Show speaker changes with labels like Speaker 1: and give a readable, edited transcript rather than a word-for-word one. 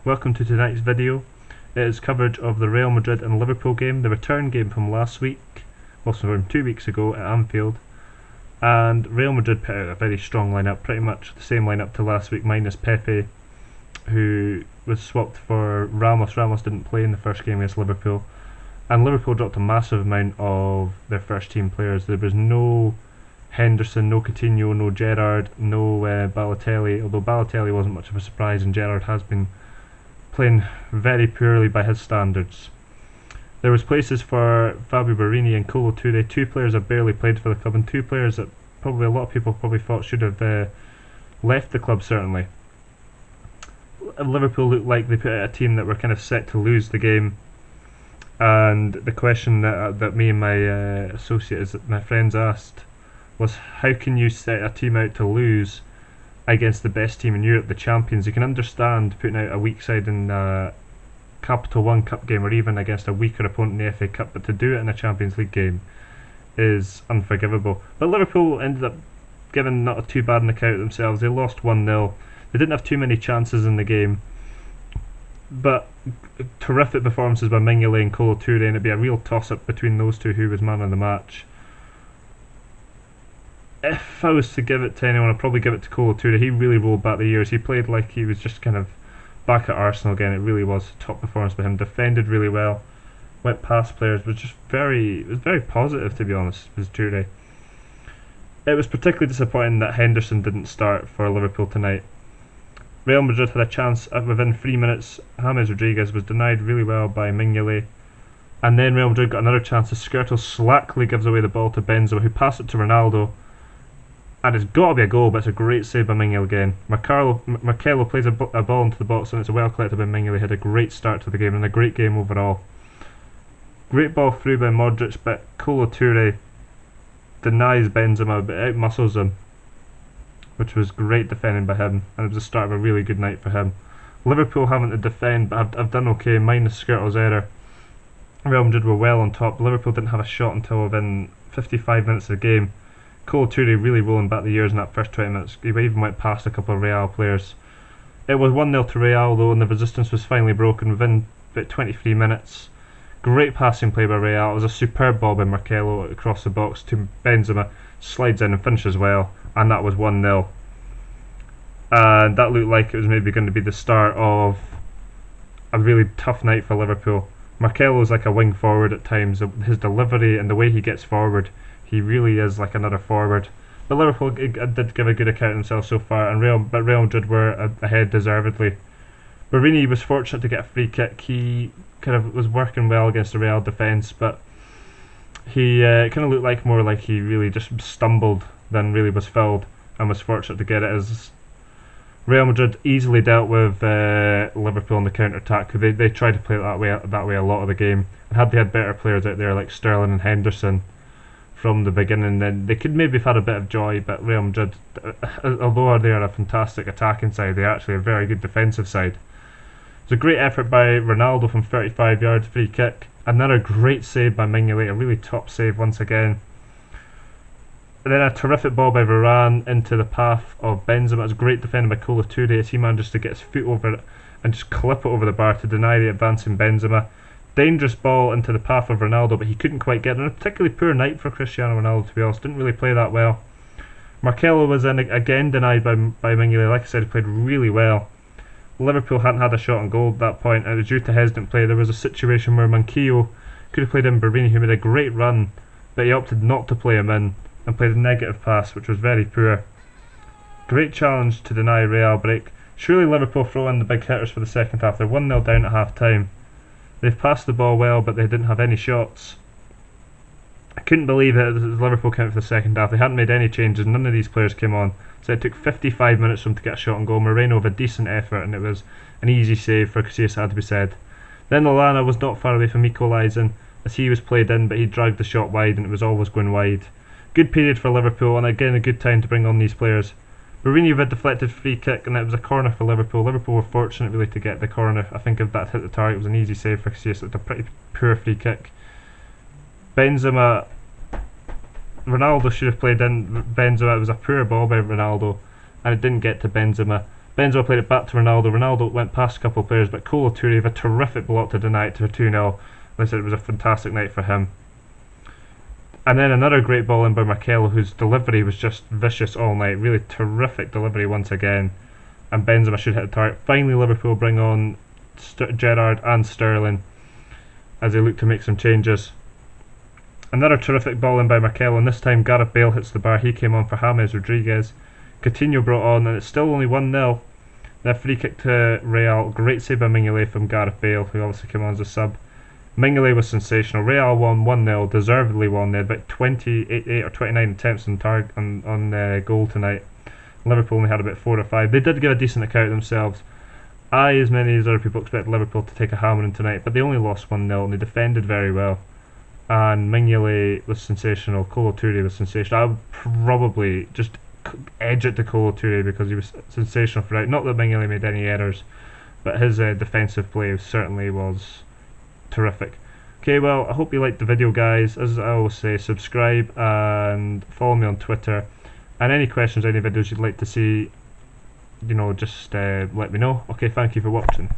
Speaker 1: Welcome to tonight's video. It is coverage of the Real Madrid and Liverpool game, the return game from last week, also from 2 weeks ago at Anfield. And Real Madrid put out a very strong lineup, pretty much the same lineup to last week, minus Pepe, who was swapped for Ramos. Ramos didn't play in the first game against Liverpool. And Liverpool dropped a massive amount of their first team players. There was no Henderson, no Coutinho, no Gerrard, no Balotelli, although Balotelli wasn't much of a surprise and Gerrard has been playing very poorly by his standards. There was places for Fabio Borini and Kolo Touré, two players that barely played for the club and two players that probably a lot of people probably thought should have left the club certainly. Liverpool looked like they put out a team that were kind of set to lose the game, and the question that me and my associates, my friends asked was, how can you set a team out to lose against the best team in Europe, the champions? You can understand putting out a weak side in a Capital One Cup game or even against a weaker opponent in the FA Cup, but to do it in a Champions League game is unforgivable. But Liverpool ended up giving not too bad an account of themselves. They lost 1-0. They didn't have too many chances in the game, but terrific performances by Mignolet and Kolo Touré, and it'd be a real toss-up between those two who was man of the match. If I was to give it to anyone, I'd probably give it to Kolo Touré. He really rolled back the years. He played like he was just kind of back at Arsenal again. It really was a top performance by him. Defended really well, went past players, was just it was very positive, to be honest, was Touré. It was particularly disappointing that Henderson didn't start for Liverpool tonight. Real Madrid had a chance within 3 minutes. James Rodriguez was denied really well by Mignolet, and then Real Madrid got another chance as Skirtle slackly gives away the ball to Benzema, who passed it to Ronaldo. And it's got to be a goal, but it's a great save by Mignolet again. Marcelo plays a ball into the box, and it's well collected by Mignolet. Had a great start to the game and a great game overall. Great ball through by Modric, but Kolo Touré denies Benzema, but outmuscles him, which was great defending by him, and it was the start of a really good night for him. Liverpool having to defend, but have done okay, minus Skirtle's error. Real Madrid were well on top. Liverpool didn't have a shot until within 55 minutes of the game. Kolo Touré really rolling back the years in that first 20 minutes. He even went past a couple of Real players. It was 1-0 to Real though, and the resistance was finally broken within about 23 minutes. Great passing play by Real. It was a superb ball by Marcelo across the box to Benzema, slides in and finishes well, and that was 1-0. And that looked like it was maybe going to be the start of a really tough night for Liverpool. Marcelo is like a wing forward at times. His delivery and the way he gets forward, he really is like another forward. But Liverpool did give a good account of themselves so far, and Real Madrid were ahead deservedly. Borini was fortunate to get a free kick. He kind of was working well against the Real defence, but he kind of looked like more like he really just stumbled than really was filled, and was fortunate to get it, as Real Madrid easily dealt with Liverpool on the counter-attack. They tried to play it that way a lot of the game, and had they had better players out there like Sterling and Henderson from the beginning, then they could maybe have had a bit of joy. But Real Madrid, although they are a fantastic attacking side, they're actually a very good defensive side. It was a great effort by Ronaldo from 35 yards, free kick. Another great save by Mignolet, a really top save once again. And then a terrific ball by Varane into the path of Benzema. It was great defending by Kolo Touré as he manages to get his foot over it and just clip it over the bar to deny the advancing Benzema. Dangerous ball into the path of Ronaldo, but he couldn't quite get it. And a particularly poor night for Cristiano Ronaldo, to be honest. Didn't really play that well. Marcelo was again denied by Mignolet. Like I said, he played really well. Liverpool hadn't had a shot on goal at that point, and it was due to hesitant play. There was a situation where Manquillo could have played in Borini, who made a great run, but he opted not to play him in and played a negative pass, which was very poor. Great challenge to deny Real break. Surely Liverpool throw in the big hitters for the second half. They're 1-0 down at half time. They've passed the ball well, but they didn't have any shots. I couldn't believe it as Liverpool came out for the second half. They hadn't made any changes. None of these players came on. So it took 55 minutes for them to get a shot on goal. Moreno with a decent effort, and it was an easy save for Casillas, had to be said. Then Lallana was not far away from equalising as he was played in, but he dragged the shot wide, and it was always going wide. Good period for Liverpool, and again a good time to bring on these players. Borini with a deflected free kick, and it was a corner for Liverpool. Liverpool were fortunate really to get the corner. I think if that hit the target, it was an easy save for Casillas. It was a pretty poor free kick. Benzema, Ronaldo should have played in Benzema. It was a poor ball by Ronaldo, and it didn't get to Benzema. Benzema played it back to Ronaldo. Ronaldo went past a couple of players, but Kolo Touré with a terrific block to deny it to a 2-0. They said it was a fantastic night for him. And then another great ball in by Marcelo, whose delivery was just vicious all night. Really terrific delivery once again. And Benzema should hit the target. Finally, Liverpool bring on Gerrard and Sterling as they look to make some changes. Another terrific ball in by Marcelo, and this time Gareth Bale hits the bar. He came on for James Rodriguez. Coutinho brought on, and it's still only 1-0. Then free kick to Real. Great save by Mignolet from Gareth Bale, who obviously came on as a sub. Mignolet was sensational. Real won 1-0, deservedly won. They had about 28 or 29 attempts on goal tonight. Liverpool only had about 4 or 5. They did give a decent account themselves. As many as other people, expected Liverpool to take a hammering tonight, but they only lost 1-0 and they defended very well. And Mignolet was sensational. Kolo Touré was sensational. I would probably just edge it to Kolo Touré because he was sensational throughout. Not that Mignolet made any errors, but his defensive play certainly was terrific. Okay, well, I hope you liked the video, guys. As I always say, subscribe and follow me on Twitter. And any questions, any videos you'd like to see, just let me know. Okay, thank you for watching.